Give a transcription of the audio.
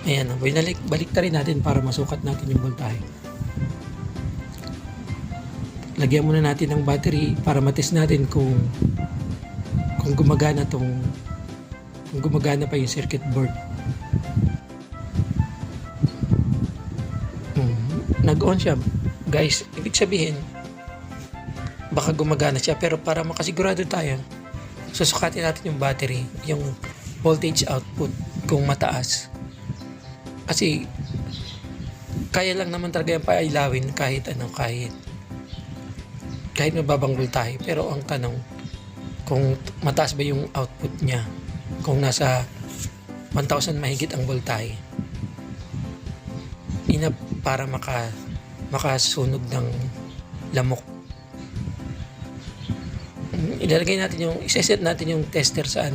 Ayan, balik rin natin para masukat natin yung voltahe. Lagyan muna natin ng battery para matest natin kung gumagana pa yung circuit board. Nag-on siya. Guys, ibig sabihin baka gumagana siya, pero para makasigurado tayo, susukatin natin yung battery, yung voltage output kung mataas. Kasi kaya lang naman talaga yung pailawin kahit mababang voltahe. Pero ang tanong, kung mataas ba yung output niya, kung nasa 1,000 mahigit ang voltahe, enough para makasunog ng lamok. Ilalagay natin iseset natin yung tester sa